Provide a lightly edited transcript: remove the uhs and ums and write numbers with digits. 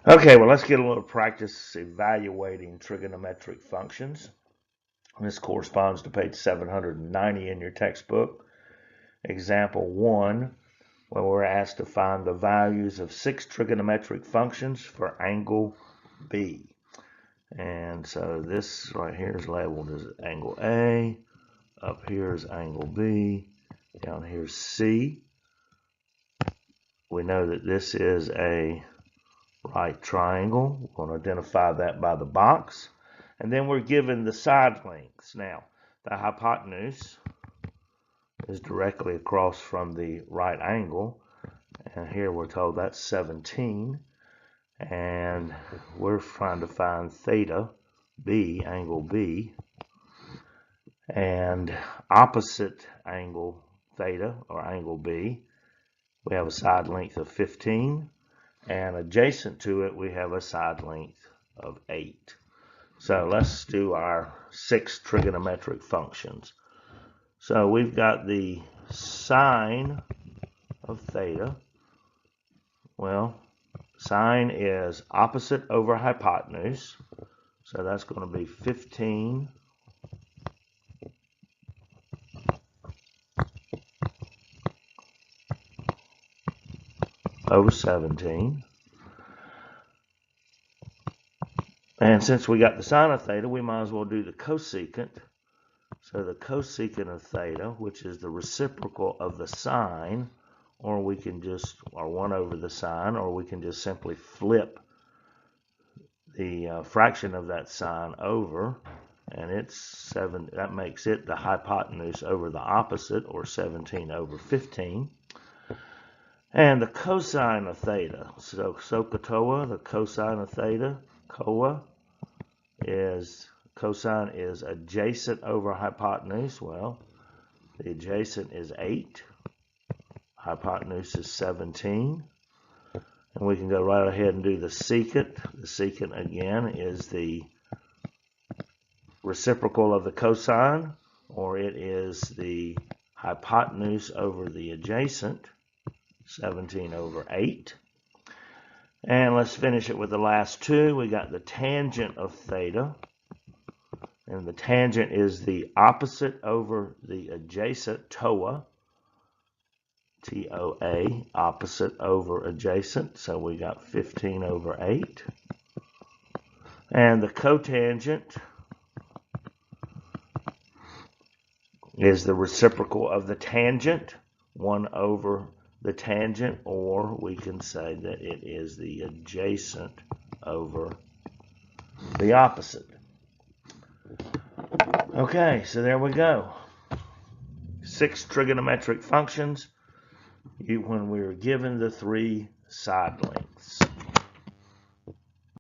Okay, well, let's get a little practice evaluating trigonometric functions. This corresponds to page 790 in your textbook. Example 1, where we're asked to find the values of 6 trigonometric functions for angle B. And so this right here is labeled as angle A, up here is angle B, down here is C. We know that this is a right triangle. We're going to identify that by the box. And then we're given the side lengths. Now, the hypotenuse is directly across from the right angle. And here we're told that's 17. And we're trying to find theta, B, angle B. And opposite angle theta, or angle B, we have a side length of 15. And adjacent to it, we have a side length of 8. So let's do our 6 trigonometric functions. So we've got the sine of theta. Well, sine is opposite over hypotenuse. So that's going to be 15 over 17. And since we got the sine of theta, we might as well do the cosecant. So the cosecant of theta, which is the reciprocal of the sine, or we can just, or 1 over the sine, or we can just simply flip the fraction of that sine over, and it's 7. That makes it the hypotenuse over the opposite, or 17 over 15. And the cosine of theta, so SOHCAHTOA, the cosine of theta, COA, cosine is adjacent over hypotenuse. Well, the adjacent is 8. Hypotenuse is 17. And we can go right ahead and do the secant. The secant, again, is the reciprocal of the cosine, or it is the hypotenuse over the adjacent, 17 over 8. And let's finish it with the last two. We got the tangent of theta. And the tangent is the opposite over the adjacent, TOA. T-O-A, opposite over adjacent. So we got 15 over 8. And the cotangent is the reciprocal of the tangent, 1 over the tangent, or we can say that it is the adjacent over the opposite. Okay, so there we go. 6 trigonometric functions when we were given the 3 side lengths.